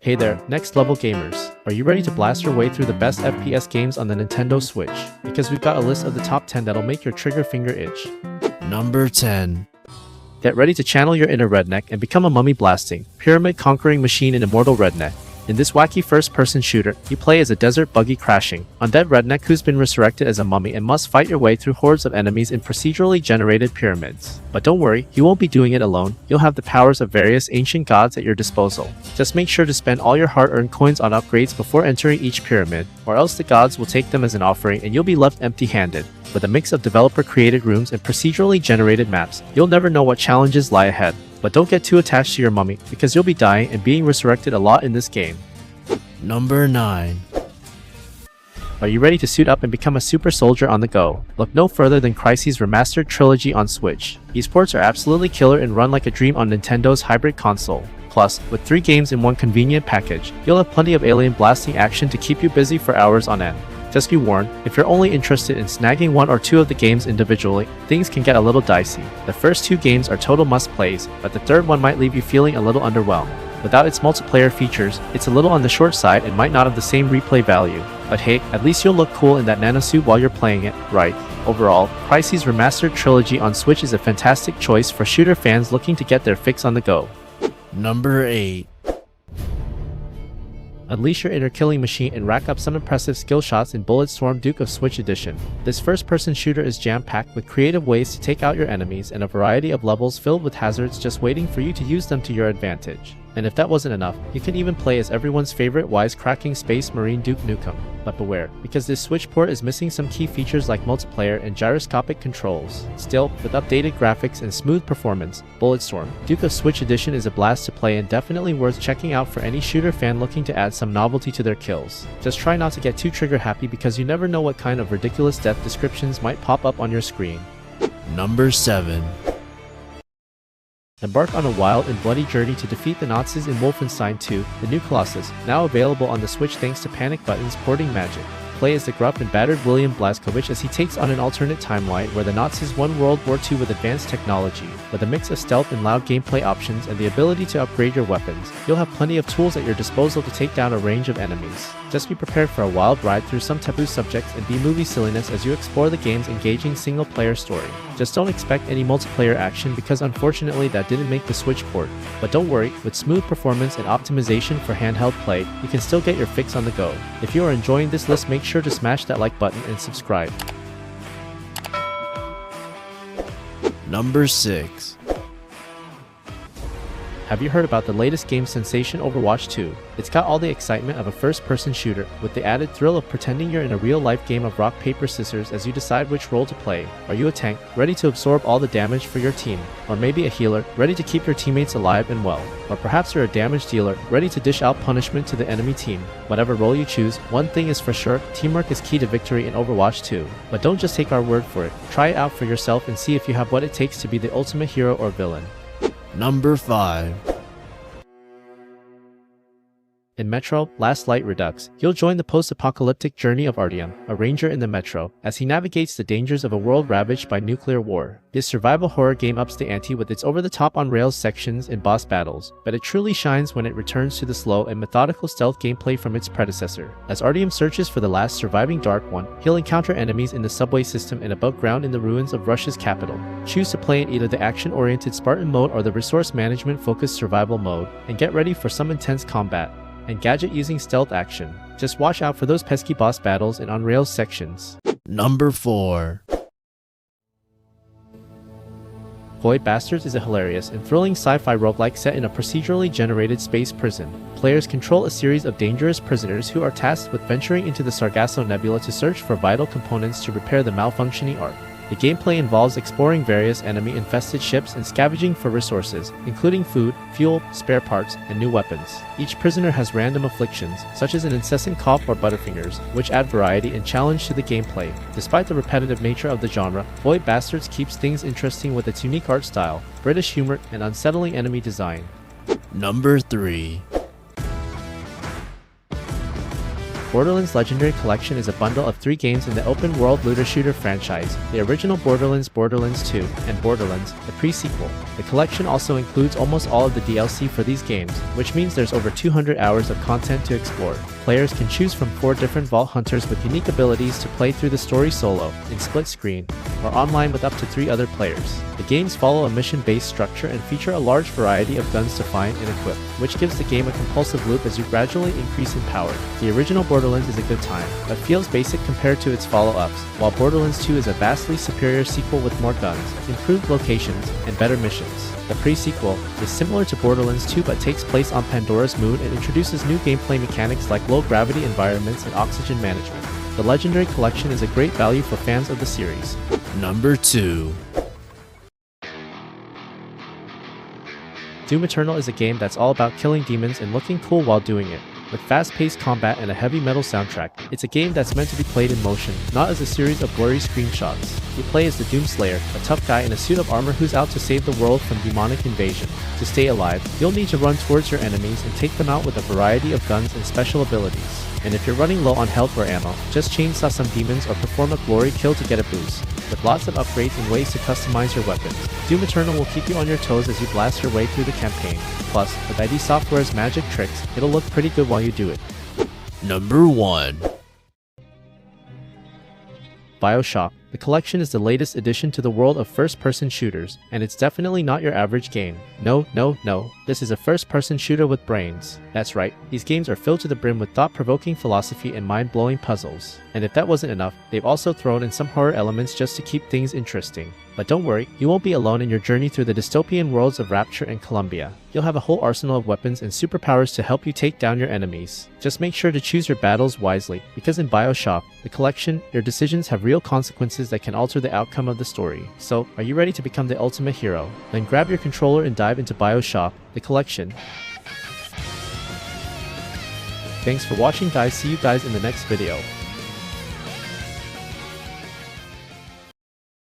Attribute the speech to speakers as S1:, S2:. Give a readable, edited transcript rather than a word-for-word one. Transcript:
S1: Hey there, next level gamers. Are you ready to blast your way through the best FPS games on the Nintendo Switch? Because we've got a list of the top 10 that'll make your trigger finger itch.
S2: Number 10.
S1: Get ready to channel your inner redneck and become a mummy blasting, pyramid conquering machine in Immortal Redneck. In this wacky first-person shooter, you play as a desert buggy crashing undead redneck who's been resurrected as a mummy and must fight your way through hordes of enemies in procedurally generated pyramids. But don't worry, you won't be doing it alone. You'll have the powers of various ancient gods at your disposal. Just make sure to spend all your hard-earned coins on upgrades before entering each pyramid, or else the gods will take them as an offering and you'll be left empty-handed. With a mix of developer-created rooms and procedurally generated maps, you'll never know what challenges lie ahead. But don't get too attached to your mummy, because you'll be dying and being resurrected a lot in this game.
S2: Number 9.
S1: Are you ready to suit up and become a super soldier on the go? Look no further than Crysis Remastered Trilogy on Switch. These ports are absolutely killer and run like a dream on Nintendo's hybrid console. Plus, with 3 games in one convenient package, you'll have plenty of alien blasting action to keep you busy for hours on end. Just be warned, if you're only interested in snagging 1 or 2 of the games individually, things can get a little dicey. The first 2 games are total must-plays, but the third one might leave you feeling a little underwhelmed. Without its multiplayer features, it's a little on the short side and might not have the same replay value. But hey, at least you'll look cool in that nanosuit while you're playing it, right? Overall, Crysis Remastered Trilogy on Switch is a fantastic choice for shooter fans looking to get their fix on the go.
S2: Number 8.
S1: Unleash your inner killing machine and rack up some impressive skill shots in Bulletstorm Duke of Switch Edition. This first-person shooter is jam-packed with creative ways to take out your enemies and a variety of levels filled with hazards just waiting for you to use them to your advantage. And if that wasn't enough, you can even play as everyone's favorite wisecracking Space Marine Duke Nukem. But beware, because this Switch port is missing some key features like multiplayer and gyroscopic controls. Still, with updated graphics and smooth performance, Bulletstorm Duke of Switch Edition is a blast to play and definitely worth checking out for any shooter fan looking to add some novelty to their kills. Just try not to get too trigger happy because you never know what kind of ridiculous death descriptions might pop up on your screen.
S2: Number 7.
S1: Embark on a wild and bloody journey to defeat the Nazis in Wolfenstein 2, the new Colossus, now available on the Switch thanks to Panic Button's porting magic. Play as the gruff and battered William Blazkowicz as he takes on an alternate timeline where the Nazis won World War II with advanced technology. With a mix of stealth and loud gameplay options and the ability to upgrade your weapons, you'll have plenty of tools at your disposal to take down a range of enemies. Just be prepared for a wild ride through some taboo subjects and B-movie silliness as you explore the game's engaging single-player story. Just don't expect any multiplayer action because unfortunately that didn't make the Switch port. But don't worry, with smooth performance and optimization for handheld play, you can still get your fix on the go. If you are enjoying this list, make sure to smash that like button and subscribe.
S2: Number 6.
S1: Have you heard about the latest game sensation Overwatch 2? It's got all the excitement of a first-person shooter, with the added thrill of pretending you're in a real-life game of rock, paper, scissors as you decide which role to play. Are you a tank, ready to absorb all the damage for your team? Or maybe a healer, ready to keep your teammates alive and well? Or perhaps you're a damage dealer, ready to dish out punishment to the enemy team? Whatever role you choose, one thing is for sure, teamwork is key to victory in Overwatch 2. But don't just take our word for it, try it out for yourself and see if you have what it takes to be the ultimate hero or villain.
S2: Number 5.
S1: In Metro Last Light Redux, you'll join the post-apocalyptic journey of Artyom, a ranger in the Metro, as he navigates the dangers of a world ravaged by nuclear war. This survival horror game ups the ante with its over-the-top on-rails sections and boss battles, but it truly shines when it returns to the slow and methodical stealth gameplay from its predecessor. As Artyom searches for the last surviving Dark One, he'll encounter enemies in the subway system and above ground in the ruins of Russia's capital. Choose to play in either the action-oriented Spartan mode or the resource management-focused survival mode, and get ready for some intense combat and gadget-using stealth action. Just watch out for those pesky boss battles and on-rails sections.
S2: Number 4.
S1: Void Bastards is a hilarious and thrilling sci-fi roguelike set in a procedurally generated space prison. Players control a series of dangerous prisoners who are tasked with venturing into the Sargasso Nebula to search for vital components to repair the malfunctioning Ark. The gameplay involves exploring various enemy-infested ships and scavenging for resources, including food, fuel, spare parts, and new weapons. Each prisoner has random afflictions, such as an incessant cough or butterfingers, which add variety and challenge to the gameplay. Despite the repetitive nature of the genre, Void Bastards keeps things interesting with its unique art style, British humor, and unsettling enemy design.
S2: Number 3.
S1: Borderlands Legendary Collection is a bundle of 3 games in the open-world looter-shooter franchise: the original Borderlands, Borderlands 2, and Borderlands, the pre-sequel. The collection also includes almost all of the DLC for these games, which means there's over 200 hours of content to explore. Players can choose from 4 different Vault Hunters with unique abilities to play through the story solo, in split screen, or online with up to 3 other players. The games follow a mission-based structure and feature a large variety of guns to find and equip, which gives the game a compulsive loop as you gradually increase in power. The original Borderlands is a good time, but feels basic compared to its follow-ups, while Borderlands 2 is a vastly superior sequel with more guns, improved locations, and better missions. The pre-sequel is similar to Borderlands 2 but takes place on Pandora's moon and introduces new gameplay mechanics like low-gravity environments and oxygen management. The Legendary Collection is a great value for fans of the series.
S2: Number 2.
S1: Doom Eternal is a game that's all about killing demons and looking cool while doing it. With fast-paced combat and a heavy metal soundtrack, it's a game that's meant to be played in motion, not as a series of blurry screenshots. You play as the Doomslayer, a tough guy in a suit of armor who's out to save the world from demonic invasion. To stay alive, you'll need to run towards your enemies and take them out with a variety of guns and special abilities. And if you're running low on health or ammo, just chainsaw some demons or perform a glory kill to get a boost. With lots of upgrades and ways to customize your weapons, Doom Eternal will keep you on your toes as you blast your way through the campaign. Plus, with ID Software's magic tricks, it'll look pretty good while you do it.
S2: Number 1.
S1: BioShock. The collection is the latest addition to the world of first-person shooters, and it's definitely not your average game. No, this is a first-person shooter with brains. That's right, these games are filled to the brim with thought-provoking philosophy and mind-blowing puzzles. And if that wasn't enough, they've also thrown in some horror elements just to keep things interesting. But don't worry, you won't be alone in your journey through the dystopian worlds of Rapture and Columbia. You'll have a whole arsenal of weapons and superpowers to help you take down your enemies. Just make sure to choose your battles wisely, because in BioShock, the collection, your decisions have real consequences that can alter the outcome of the story. So, are you ready to become the ultimate hero? Then grab your controller and dive into BioShock, the collection. Thanks for watching guys, see you guys in the next video.